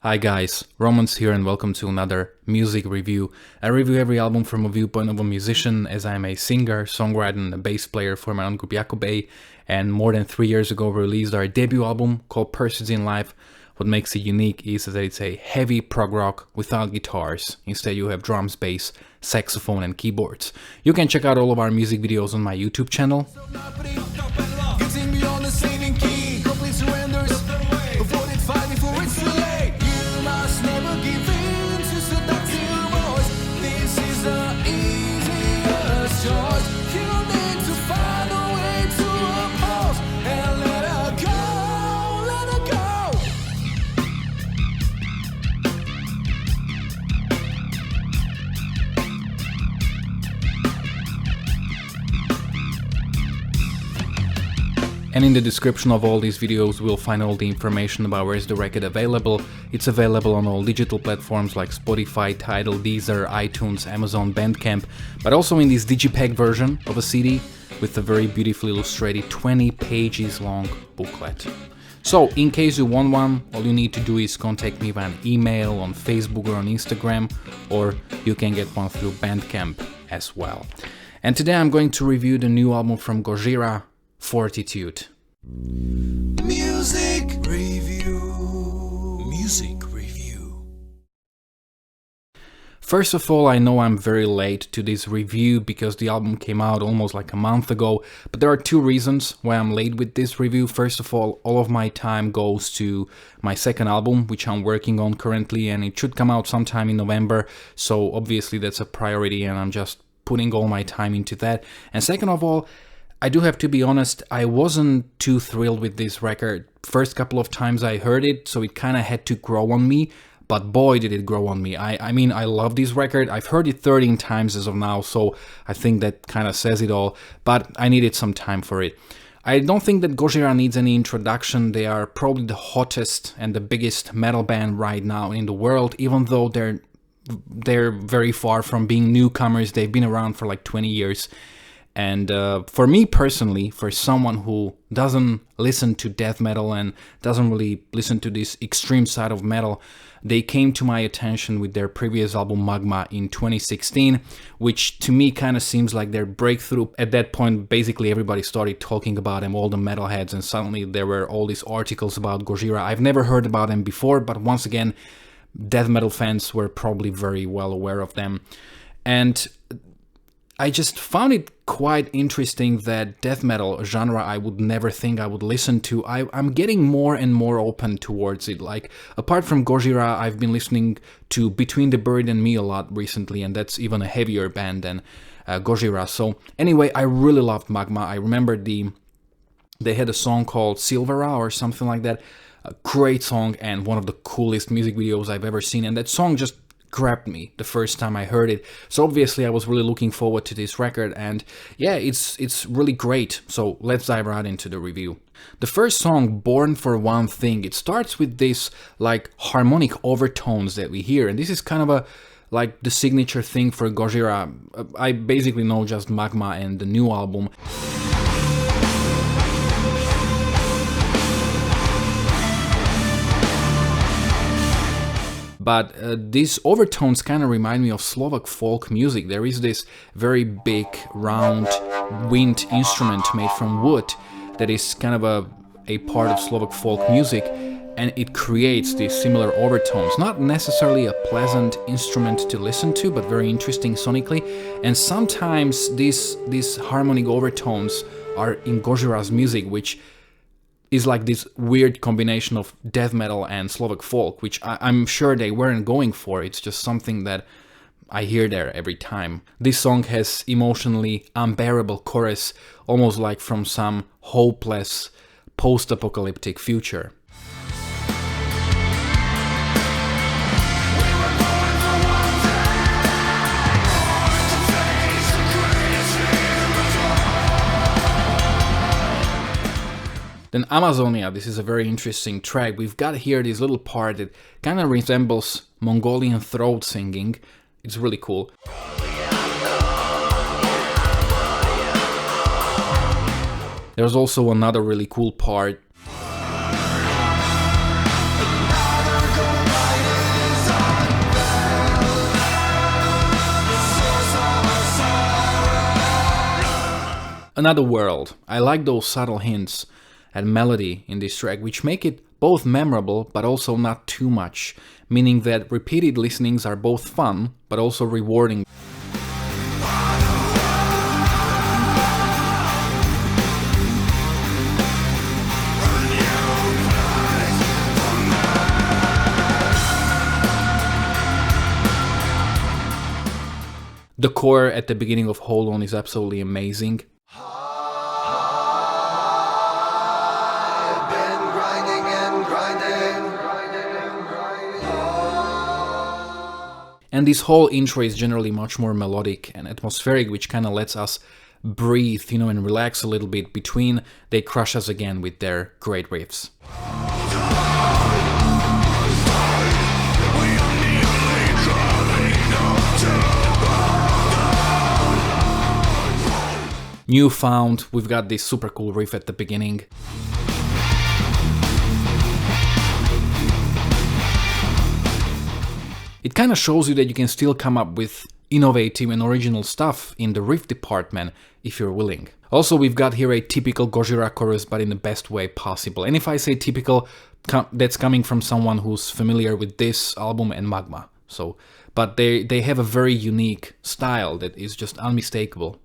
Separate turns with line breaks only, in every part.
Hi guys, Romans here and welcome to another music review. I review every album from a viewpoint of a musician, as I am a singer, songwriter and a bass player for my own group Jakobe, and more than 3 years ago we released our debut album called Pursuits in Life. What makes it unique is that it's a heavy prog rock without guitars. Instead you have drums, bass, saxophone and keyboards. You can check out all of our music videos on my YouTube channel. And in the description of all these videos we'll find all the information about where is the record available. It's available on all digital platforms like Spotify, Tidal, Deezer, iTunes, Amazon, Bandcamp, but also in this digipack version of a CD with a very beautifully illustrated 20 pages long booklet. So in case you want one, all you need to do is contact me via an email, on Facebook or on Instagram, or you can get one through Bandcamp as well. And today I'm going to review the new album from Gojira, Fortitude.
Music review. Music review.
First of all, I know I'm very late to this review because the album came out almost like a month ago, but there are two reasons why I'm late with this review. First of all of my time goes to my second album, which I'm working on currently, and it should come out sometime in November, so obviously that's a priority and I'm just putting all my time into that. And second of all, I do have to be honest, I wasn't too thrilled with this record. First couple of times I heard it, so it kind of had to grow on me, but boy did it grow on me. I mean, I love this record. I've heard it 13 times as of now, so I think that kind of says it all, but I needed some time for it. I don't think that Gojira needs any introduction. They are probably the hottest and the biggest metal band right now in the world, even though they're very far from being newcomers. They've been around for like 20 years. And for me personally, for someone who doesn't listen to death metal and doesn't really listen to this extreme side of metal, they came to my attention with their previous album Magma in 2016, which to me kind of seems like their breakthrough. At that point, basically everybody started talking about them, all the metalheads, and suddenly there were all these articles about Gojira. I've never heard about them before, but once again, death metal fans were probably very well aware of them. And I just found it quite interesting that death metal, a genre I would never think I would listen to, I'm getting more and more open towards it. Like, apart from Gojira, I've been listening to Between the Bird and Me a lot recently, and that's even a heavier band than Gojira. So anyway, I really loved Magma. I remember they had a song called Silvera or something like that. A great song and one of the coolest music videos I've ever seen, and that song just grabbed me the first time I heard it. So obviously I was really looking forward to this record, and yeah, it's really great. So let's dive right into the review. The first song, Born for One Thing, it starts with this like harmonic overtones that we hear, and this is kind of like the signature thing for Gojira. I basically know just Magma and the new album. But these overtones kind of remind me of Slovak folk music. There is this very big, round, wind instrument made from wood that is kind of a part of Slovak folk music, and it creates these similar overtones. Not necessarily a pleasant instrument to listen to, but very interesting sonically. And sometimes these harmonic overtones are in Gojira's music, which is like this weird combination of death metal and Slovak folk, which I'm sure they weren't going for. It's just something that I hear there every time. This song has emotionally unbearable chorus, almost like from some hopeless post-apocalyptic future. Then Amazonia, this is a very interesting track. We've got here this little part that kind of resembles Mongolian throat singing. It's really cool. There's also another really cool part. Another world. I like those subtle hints at melody in this track, which make it both memorable but also not too much, meaning that repeated listenings are both fun but also rewarding. The core at the beginning of Hold On is absolutely amazing.
I've been grinding and grinding.
And this whole intro is generally much more melodic and atmospheric, which kind of lets us breathe, and relax a little bit between they crush us again with their great riffs. Newfound, we've got this super cool riff at the beginning. It kind of shows you that you can still come up with innovative and original stuff in the riff department if you're willing. Also, we've got here a typical Gojira chorus, but in the best way possible. And if I say typical, that's coming from someone who's familiar with this album and Magma. But they have a very unique style that is just unmistakable.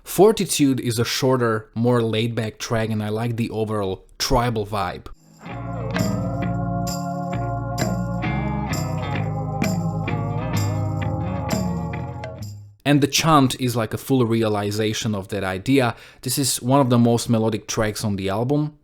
Fortitude is a shorter, more laid-back track, and I like the overall tribal vibe. And the chant is like a full realization of that idea. This is one of the most melodic tracks on the album.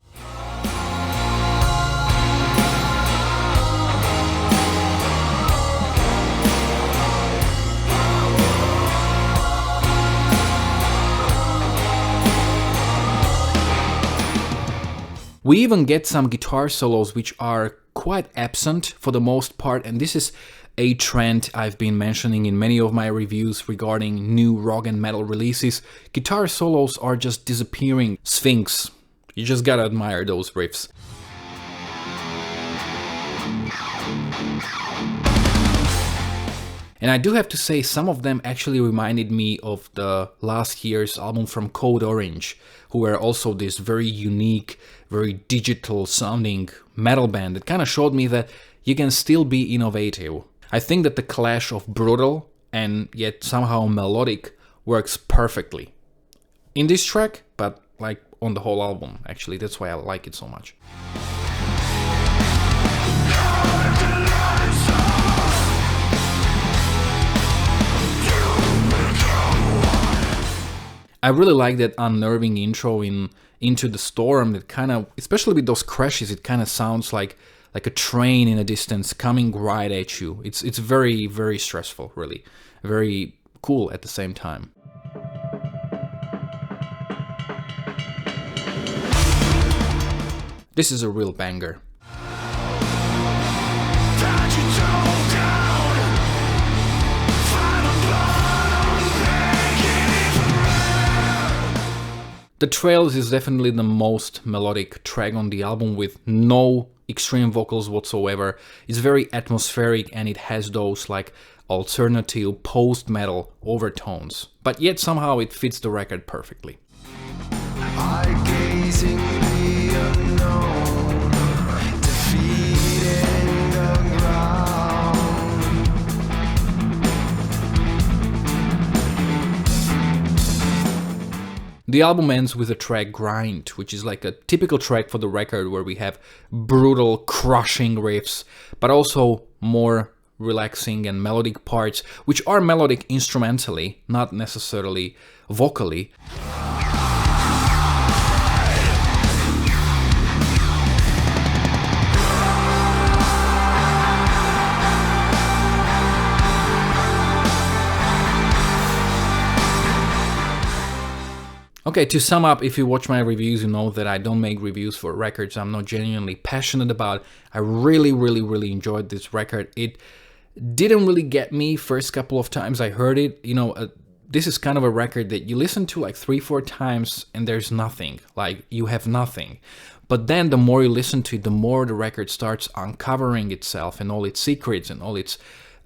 We even get some guitar solos which are quite absent for the most part, and this is a trend I've been mentioning in many of my reviews regarding new rock and metal releases. Guitar solos are just disappearing. Sphinx. You just gotta admire those riffs. And I do have to say, some of them actually reminded me of the last year's album from Code Orange, who were also this very unique, very digital sounding metal band that kind of showed me that you can still be innovative. I think that the clash of brutal and yet somehow melodic works perfectly in this track, but like on the whole album, actually. That's why I like it so much. I really like that unnerving intro in Into the Storm that kind of, especially with those crashes, it kind of sounds like a train in the distance coming right at you. It's very, very stressful, really. Very cool at the same time. This is a real banger. The Trails is definitely the most melodic track on the album with no extreme vocals whatsoever. It's very atmospheric and it has those like alternative post-metal overtones, but yet somehow it fits the record perfectly.
I gaze in the unknown, defeating the ground.
The album ends with the track Grind, which is like a typical track for the record where we have brutal, crushing riffs, but also more relaxing and melodic parts, which are melodic instrumentally, not necessarily vocally. Okay, to sum up, if you watch my reviews, you know that I don't make reviews for records I'm not genuinely passionate about. I really enjoyed this record. It didn't really get me first couple of times I heard it. this is kind of a record that you listen to like 3-4 times and there's nothing, like you have nothing. But then the more you listen to it, the more the record starts uncovering itself and all its secrets and all its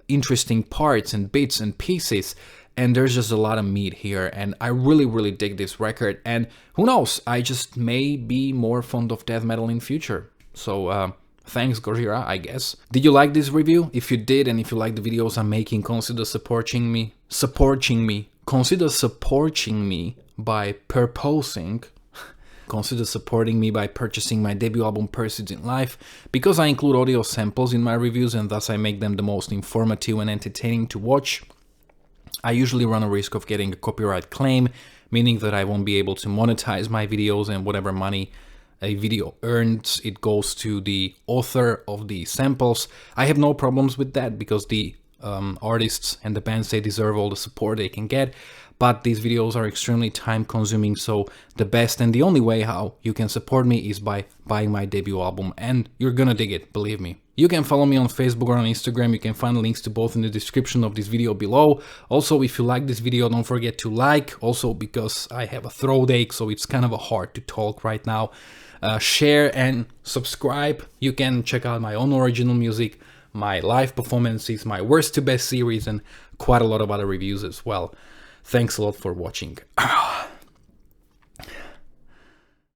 interesting parts and bits and pieces. And there's just a lot of meat here, and I really, really dig this record. And who knows, I just may be more fond of death metal in future. So thanks Gojira, I guess. Did you like this review? If you did, and if you like the videos I'm making, consider supporting me. Consider supporting me by purposing. Consider supporting me by purchasing my debut album Pursuit in Life, because I include audio samples in my reviews and thus I make them the most informative and entertaining to watch. I usually run a risk of getting a copyright claim, meaning that I won't be able to monetize my videos, and whatever money a video earns, it goes to the author of the samples. I have no problems with that because the artists and the bands, they deserve all the support they can get. But these videos are extremely time consuming, so the best and the only way how you can support me is by buying my debut album, and you're gonna dig it, believe me. You can follow me on Facebook or on Instagram. You can find links to both in the description of this video below. Also, if you like this video, don't forget to like. Also, because I have a throat ache, so it's kind of hard to talk right now. Share and subscribe. You can check out my own original music, my live performances, my worst to best series, and quite a lot of other reviews as well. Thanks a lot for watching.